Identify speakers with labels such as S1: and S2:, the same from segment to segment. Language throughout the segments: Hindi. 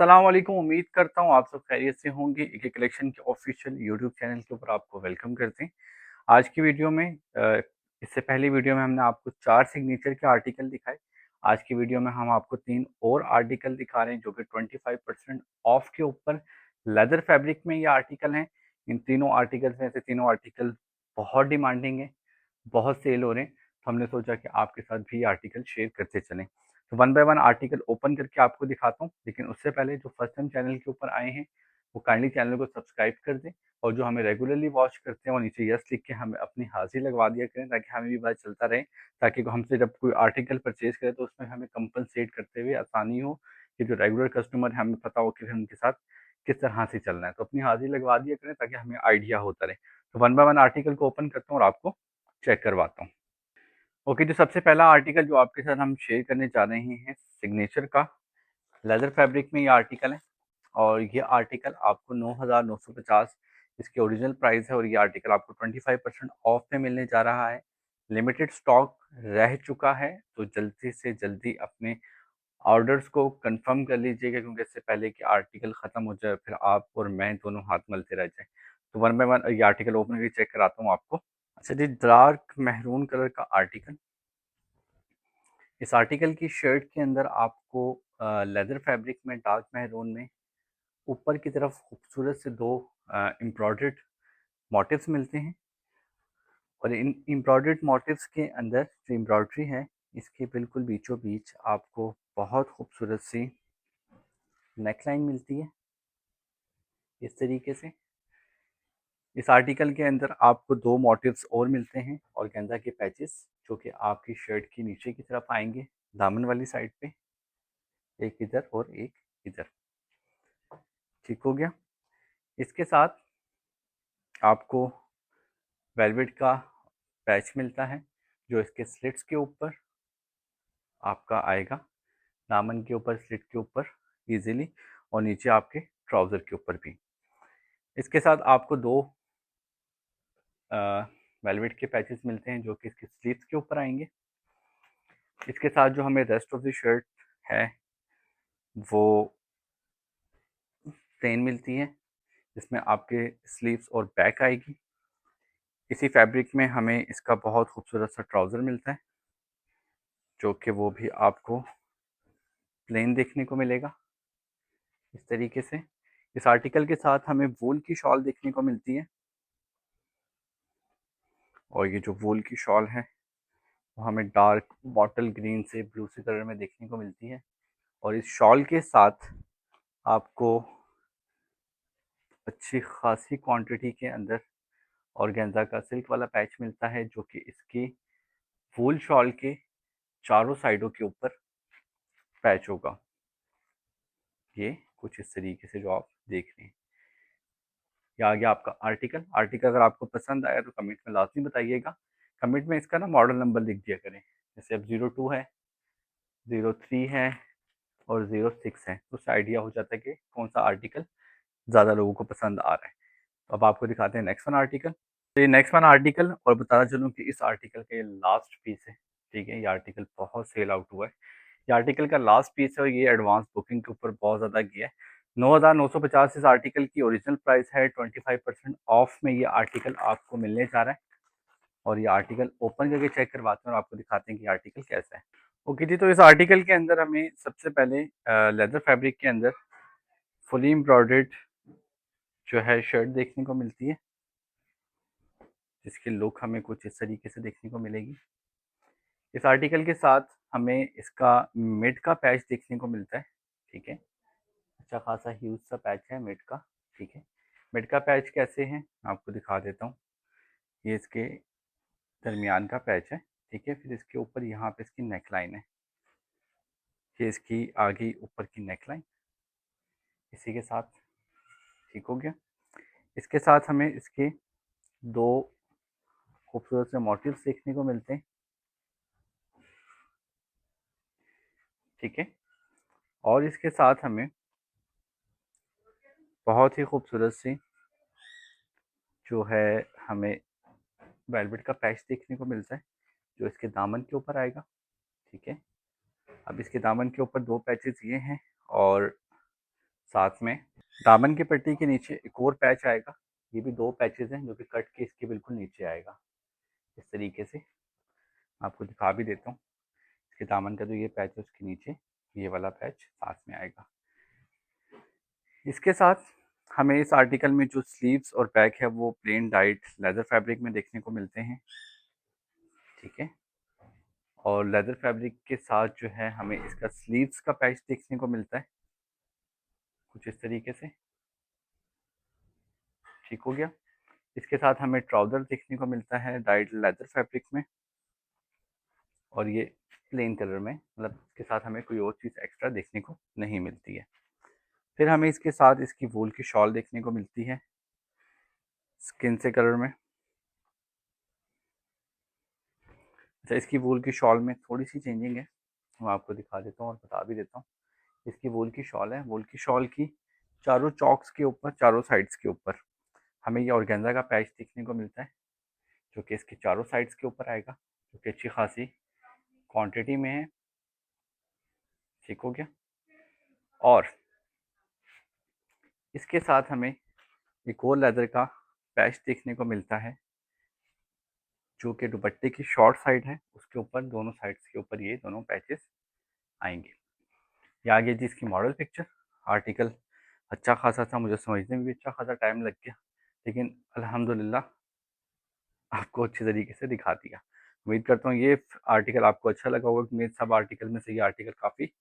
S1: अस्सलाम वालेकुम। उम्मीद करता हूँ आप सब खैरियत से होंगे। एक कलेक्शन के ऑफिशियल यूट्यूब चैनल के ऊपर आपको वेलकम करते हैं। आज की वीडियो में इससे पहली वीडियो में हमने आपको 4 सिग्नेचर के आर्टिकल दिखाए। आज की वीडियो में हम आपको 3 और आर्टिकल दिखा रहे हैं जो कि 25% ऑफ के ऊपर लेदर फैब्रिक में ये आर्टिकल हैं। इन तीनों आर्टिकल्स में से तीनों आर्टिकल बहुत डिमांडिंग है, बहुत सेल हो रहे हैं, तो हमने सोचा कि आपके साथ भी आर्टिकल शेयर करते चलें। तो one by one article open करके आपको दिखाता हूँ, लेकिन उससे पहले जो फर्स्ट टाइम चैनल के ऊपर आए हैं वो काइंडली चैनल को सब्सक्राइब कर दें, और जो हमें रेगुलरली वॉच करते हैं वो नीचे यस लिख के हमें अपनी हाजिरी लगवा दिया करें, ताकि हमें भी पता चलता रहे, ताकि हमसे जब कोई आर्टिकल परचेज करें तो उसमें हमें कंपनसेट करते हुए आसानी हो कि जो रेगुलर कस्टमर है हमें पता हो कि उनके साथ किस तरह से चलना है। तो अपनी हाजिरी लगवा दिया करें ताकि हमें आइडिया होता रहे। तो वन बाय वन आर्टिकल को ओपन करता हूँ और आपको चेक करवाता हूँ। ओके, तो सबसे पहला आर्टिकल जो आपके साथ हम शेयर करने जा रहे हैं सिग्नेचर का लेदर फैब्रिक में ये आर्टिकल है, और ये आर्टिकल आपको 9,950 इसकी ओरिजिनल प्राइस है, और ये आर्टिकल आपको 25% ऑफ में मिलने जा रहा है। लिमिटेड स्टॉक रह चुका है, तो जल्दी से जल्दी अपने ऑर्डर्स को कंफर्म कर लीजिएगा, क्योंकि इससे पहले कि आर्टिकल ख़त्म हो जाए फिर आप और मैं दोनों हाथ मलते रह जाएं। तो वन बाय वन ये आर्टिकल ओपन करके चेक कराता हूँ आपको। अच्छा जी, डार्क महरून कलर का आर्टिकल। इस आर्टिकल की शर्ट के अंदर आपको लेदर फैब्रिक में डार्क मैरून में ऊपर की तरफ खूबसूरत से दो एम्ब्रॉयडर्ड मोटिव्स मिलते हैं, और इन एम्ब्रॉयडर्ड मोटिव्स के अंदर जो एम्ब्रॉयडरी है इसके बिल्कुल बीचों बीच आपको बहुत खूबसूरत सी नेकलाइन मिलती है इस तरीके से। इस आर्टिकल के अंदर आपको दो मोटिव्स और मिलते हैं और गेंदा के पैचेस, जो कि आपकी शर्ट के नीचे की तरफ आएंगे दामन वाली साइड पे, एक इधर और एक इधर। ठीक हो गया। इसके साथ आपको वेलवेट का पैच मिलता है जो इसके स्लिट्स के ऊपर आपका आएगा, दामन के ऊपर, स्लिट के ऊपर इजीली, और नीचे आपके ट्राउज़र के ऊपर भी। इसके साथ आपको दो वेलवेट के पैचेस मिलते हैं जो कि इसके स्लीव्स के ऊपर आएंगे। इसके साथ जो हमें रेस्ट ऑफ द शर्ट है वो प्लेन मिलती है, जिसमें आपके स्लीव्स और बैक आएगी। इसी फैब्रिक में हमें इसका बहुत खूबसूरत सा ट्राउज़र मिलता है, जो कि वो भी आपको प्लेन देखने को मिलेगा इस तरीके से। इस आर्टिकल के साथ हमें वूल की शॉल देखने को मिलती है, और ये जो वूल की शॉल है वो हमें डार्क बॉटल ग्रीन से ब्लू से कलर में देखने को मिलती है, और इस शॉल के साथ आपको अच्छी खासी क्वांटिटी के अंदर ऑर्गेन्जा का सिल्क वाला पैच मिलता है, जो कि इसकी वूल शॉल के चारों साइडों के ऊपर पैच होगा। ये कुछ इस तरीके से जो आप देख रहे हैं, ये आ गया आपका आर्टिकल। आर्टिकल अगर आपको पसंद आया तो कमेंट में लाजमी बताइएगा। कमेंट में इसका ना मॉडल नंबर लिख दिया करें, जैसे अब 02 है, 03 है और 06 है, तो उससे आइडिया हो जाता है कि कौन सा आर्टिकल ज़्यादा लोगों को पसंद आ रहा है। तो अब आपको दिखाते हैं नेक्स्ट वन आर्टिकल। तो ये नेक्स्ट वन आर्टिकल, और बताना चलूँ कि इस आर्टिकल का ये लास्ट पीस है। ठीक है, ये आर्टिकल बहुत सेल आउट हुआ है। ये आर्टिकल का लास्ट पीस है, और ये एडवांस बुकिंग के ऊपर बहुत ज़्यादा गया है। 9,950 इस आर्टिकल की ओरिजिनल प्राइस है। 25% ऑफ में ये आर्टिकल आपको मिलने जा रहा है, और ये आर्टिकल ओपन करके चेक करवाते हैं और आपको दिखाते हैं कि आर्टिकल कैसा है। ओके जी, तो इस आर्टिकल के अंदर हमें सबसे पहले लेदर फैब्रिक के अंदर फुली एम्ब्रॉयडर्ड जो है शर्ट देखने को मिलती है, जिसकी लुक हमें कुछ इस तरीके से देखने को मिलेगी। इस आर्टिकल के साथ हमें इसका मिड का पैच देखने को मिलता है। ठीक है, अच्छा खासा ह्यूज सा पैच है मिड का। ठीक है, मिड का पैच कैसे है मैं आपको दिखा देता हूँ। ये इसके दरमियान का पैच है। ठीक है, फिर इसके ऊपर यहाँ पे इसकी नेकलाइन है, ये इसकी आगे ऊपर की नेकलाइन इसी के साथ। ठीक हो गया। इसके साथ हमें इसके दो खूबसूरत से मोटिव्स देखने को मिलते हैं। ठीक है, और इसके साथ हमें बहुत ही खूबसूरत सी जो है हमें वेलवेट का पैच देखने को मिलता है, जो इसके दामन के ऊपर आएगा। ठीक है, अब इसके दामन के ऊपर दो पैचेस ये हैं, और साथ में दामन की पट्टी के नीचे एक और पैच आएगा। ये भी 2 पैचेज़ हैं जो कि कट के इसके बिल्कुल नीचे आएगा। इस तरीके से आपको दिखा भी देता हूँ। इसके दामन का जो ये पैच है उसके नीचे ये वाला पैच साथ में आएगा। इसके साथ हमें इस आर्टिकल में जो स्लीव्स और बैक है वो प्लेन डाइड लेदर फैब्रिक में देखने को मिलते हैं, ठीक है। और लेदर फैब्रिक के साथ जो है हमें इसका स्लीव्स का पैच देखने को मिलता है कुछ इस तरीके से, ठीक हो गया। इसके साथ हमें ट्राउज़र देखने को मिलता है डाइड लेदर फैब्रिक में, और ये प्लेन कलर में, मतलब इसके साथ हमें कोई और चीज़ एक्स्ट्रा देखने को नहीं मिलती है। फिर हमें इसके साथ इसकी वूल की शॉल देखने को मिलती है स्किन से कलर में। अच्छा, इसकी वूल की शॉल में थोड़ी सी चेंजिंग है, मैं आपको दिखा देता हूँ और बता भी देता हूँ। इसकी वूल की शॉल है, वूल की शॉल की चारों चॉक्स के ऊपर, चारों साइड्स के ऊपर हमें ये ऑर्गेन्जा का पैच देखने को मिलता है, जो कि इसके चारों साइड्स के ऊपर आएगा, जो कि अच्छी खासी क्वांटिटी में है, ठीक हो गया। और इसके साथ हमें एक और लेदर का पैच देखने को मिलता है, जो कि दुपट्टे की शॉर्ट साइड है, उसके ऊपर दोनों साइड्स के ऊपर ये दोनों पैचेस आएंगे। ये आगे जी इसकी मॉडल पिक्चर। आर्टिकल अच्छा खासा था, मुझे समझने में भी अच्छा खासा टाइम लग गया, लेकिन अल्हम्दुलिल्लाह आपको अच्छे तरीके से दिखा दिया। उम्मीद करता हूँ ये आर्टिकल आपको अच्छा लगा होगा, मेरे सब आर्टिकल में से ये आर्टिकल काफ़ी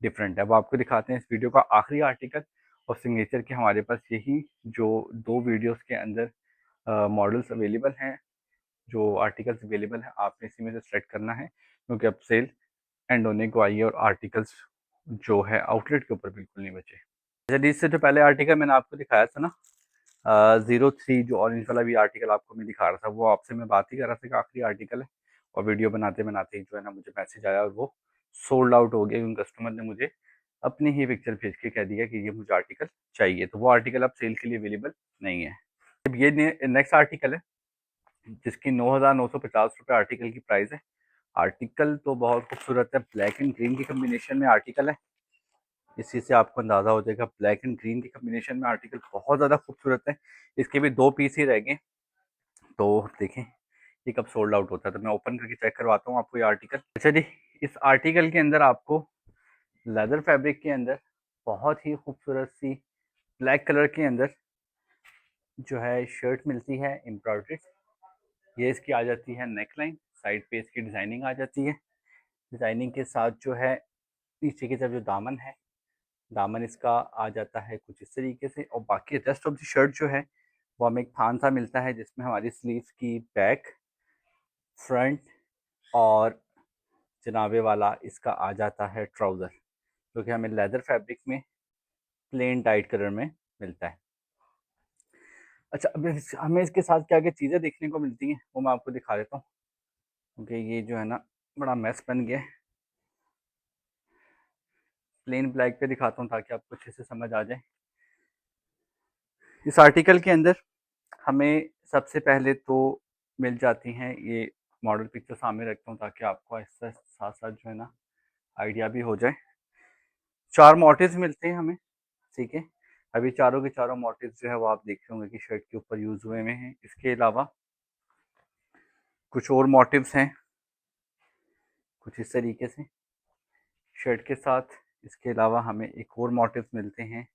S1: डिफरेंट है। अब आपको दिखाते हैं इस वीडियो का आखिरी आर्टिकल, और सिग्नेचर के हमारे पास यही जो 2 वीडियोस के अंदर मॉडल्स अवेलेबल हैं, जो आर्टिकल्स अवेलेबल हैं, आपने इसी में से सेलेक्ट करना है, क्योंकि अब सेल एंड होने को आई है और आर्टिकल्स जो है आउटलेट के ऊपर बिल्कुल नहीं बचे। अच्छा, इससे जो पहले आर्टिकल मैंने आपको दिखाया था ना, 03 जो ऑरेंज वाला भी आर्टिकल आपको मैं दिखा रहा था, वो आपसे मैं बात ही कर रहा था कि आखिरी आर्टिकल है, और वीडियो बनाते बनाते ही जो है ना मुझे मैसेज आया और वो सोल्ड आउट हो गया, क्योंकि कस्टमर ने मुझे अपनी ही पिक्चर भेज के कह दिया कि ये मुझे आर्टिकल चाहिए, तो वो आर्टिकल अब सेल के लिए अवेलेबल नहीं है। अब ये नेक्स्ट आर्टिकल है जिसकी 9,950 रुपये आर्टिकल की प्राइस है। आर्टिकल तो बहुत खूबसूरत है, ब्लैक एंड ग्रीन की कम्बिनेशन में आर्टिकल है। इसी से आपको अंदाज़ा हो जाएगा, ब्लैक एंड ग्रीन की कम्बिनेशन में आर्टिकल बहुत ज़्यादा खूबसूरत है। इसके भी 2 पीस ही रह गए, तो देखें ये कब सोल्ड आउट होता है, तो मैं ओपन करके चेक करवाता हूँ आपको ये आर्टिकल। अच्छा जी, इस आर्टिकल के अंदर आपको लेदर फैब्रिक के अंदर बहुत ही खूबसूरत सी ब्लैक कलर के अंदर जो है शर्ट मिलती है एम्ब्रॉयडर्ड। ये इसकी आ जाती है नेक लाइन, साइड पे इसकी डिज़ाइनिंग आ जाती है। डिज़ाइनिंग के साथ जो है नीचे की तरफ जो दामन है, दामन इसका आ जाता है कुछ इस तरीके से, और बाकी रेस्ट ऑफ द शर्ट जो है वो हमें एक थान सा मिलता है, जिसमें हमारी स्लीव्स की बैक, फ्रंट और जनाबे वाला इसका आ जाता है ट्राउज़र, जो कि हमें लेदर फैब्रिक में प्लेन टाइट कलर में मिलता है। अच्छा, अब हमें इसके साथ क्या क्या चीज़ें देखने को मिलती हैं वो मैं आपको दिखा देता हूँ, क्योंकि ये जो है ना बड़ा मैस बन गया है। प्लेन ब्लैक पे दिखाता हूँ ताकि आपको अच्छे से समझ आ जाए। इस आर्टिकल के अंदर हमें सबसे पहले तो मिल जाती हैं ये मॉडल पिक्चर, सामने रखता हूँ ताकि आपको इसके साथ साथ जो है ना आइडिया भी हो जाए। 4 मोटिव्स मिलते हैं हमें, ठीक है। अभी चारों के चारों मोटिव्स जो है वो आप देख रहे होंगे कि शर्ट के ऊपर यूज़ हुए हुए हैं। इसके अलावा कुछ और मोटिव्स हैं कुछ इस तरीके से शर्ट के साथ। इसके अलावा हमें एक और मोटिव्स मिलते हैं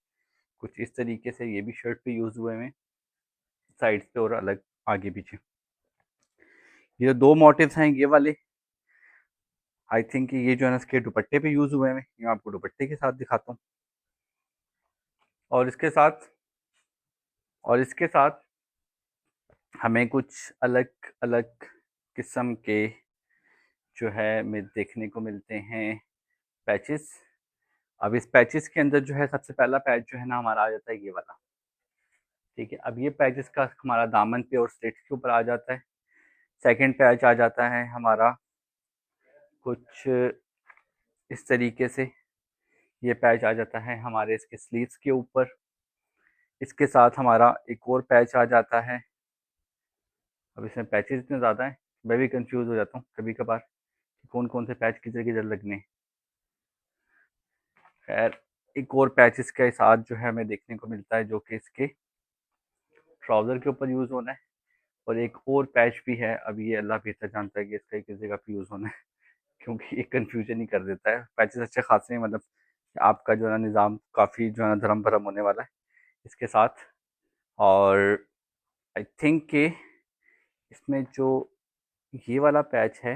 S1: कुछ इस तरीके से, ये भी शर्ट पे यूज़ हुए हैं साइड्स पे और अलग आगे पीछे। ये 2 मोटिव्स हैं ये वाले, आई थिंक ये जो है ना इसके दुपट्टे पे यूज़ हुए हैं, ये आपको दुपट्टे के साथ दिखाता हूँ। और इसके साथ हमें कुछ अलग अलग किस्म के जो है में देखने को मिलते हैं पैचेस। अब इस पैचेस के अंदर जो है सबसे पहला पैच जो है ना हमारा आ जाता है ये वाला, ठीक है। अब ये पैचेस का हमारा दामन पे और स्लिट्स के ऊपर आ जाता है। सेकंड पैच आ जाता है हमारा कुछ इस तरीके से, ये पैच आ जाता है हमारे इसके स्लीव्स के ऊपर। इसके साथ हमारा एक और पैच आ जाता है। अब इसमें पैचेस इतने ज़्यादा हैं मैं भी कंफ्यूज हो जाता हूँ कभी कभार कि कौन कौन से पैच किधर किधर लगने हैं। खैर एक और पैच इसके साथ जो है हमें देखने को मिलता है, जो कि इसके ट्राउज़र के ऊपर यूज़ होना है। और एक और पैच भी है, अभी ये अल्लाह बेहतर जानता है कि इसका किस जगह पे यूज़ होना है, क्योंकि ये कन्फ्यूज़न ही कर देता है। पैचेज़ अच्छे खासे हैं, मतलब आपका जो है ना निज़ाम काफ़ी जो है ना धर्म-भरम होने वाला है इसके साथ। और आई थिंक कि इसमें जो ये वाला पैच है,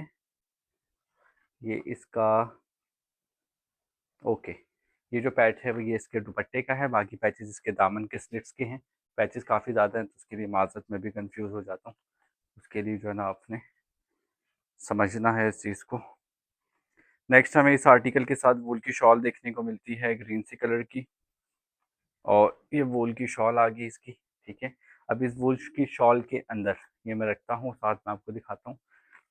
S1: ये इसका ओके, ये जो पैच है वो ये इसके दुपट्टे का है, बाकी पैचेज़ इसके दामन के स्लिट्स के हैं। पैचेज़ काफ़ी ज़्यादा हैं, तो उसके लिए माज़रत मैं भी कन्फ्यूज़ हो जाता हूँ। उसके लिए जो है ना आपने समझना है इस चीज़ को। नेक्स्ट हमें इस आर्टिकल के साथ वूल की शॉल देखने को मिलती है, ग्रीन सी कलर की। और ये वूल की शॉल आ गई इसकी, ठीक है। अब इस वूल की शॉल के अंदर ये मैं रखता हूँ, साथ में आपको दिखाता हूँ।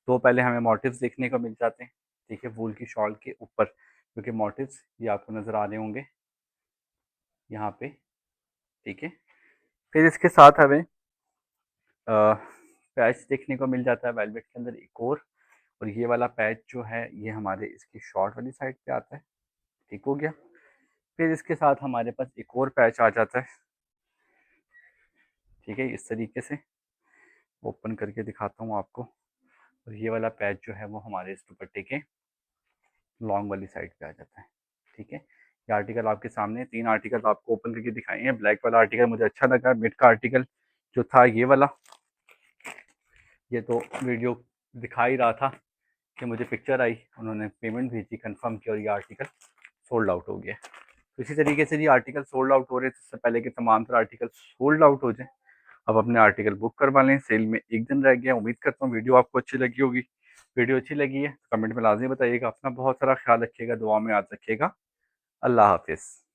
S1: तो पहले हमें मोटिव्स देखने को मिल जाते हैं, ठीक है, वूल की शॉल के ऊपर, क्योंकि मोटिव्स ये आपको नज़र आ रहे होंगे यहाँ पे, ठीक है। फिर इसके साथ हमें पैच देखने को मिल जाता है वेलवेट के अंदर एक और ये वाला पैच जो है ये हमारे इसकी शॉर्ट वाली साइड पे आता है, ठीक हो गया। फिर इसके साथ हमारे पास एक और पैच आ जाता है, ठीक है, इस तरीके से ओपन करके दिखाता हूँ आपको। और ये वाला पैच जो है वो हमारे इस दुपट्टे के लॉन्ग वाली साइड पे आ जाता है, ठीक है। ये आर्टिकल आपके सामने, 3 आर्टिकल आपको ओपन करके दिखाए हैं। ब्लैक वाला आर्टिकल मुझे अच्छा लगा, मिड का आर्टिकल जो था ये वाला, ये तो वीडियो दिखा ही रहा था कि मुझे पिक्चर आई, उन्होंने पेमेंट भेजी, कंफर्म किया और ये आर्टिकल सोल्ड आउट हो गया। तो इसी तरीके से ये आर्टिकल सोल्ड आउट हो रहे थे, इससे पहले कि तमाम तरह आर्टिकल सोल्ड आउट हो जाए, अब अपने आर्टिकल बुक करवा लें। सेल में एक दिन रह गया। उम्मीद करता हूँ वीडियो आपको अच्छी लगी होगी। वीडियो अच्छी लगी है तो कमेंट में लाजमी बताइएगा। अपना बहुत सारा ख्याल रखिएगा, दुआ में याद रखिएगा। अल्लाह हाफिज़।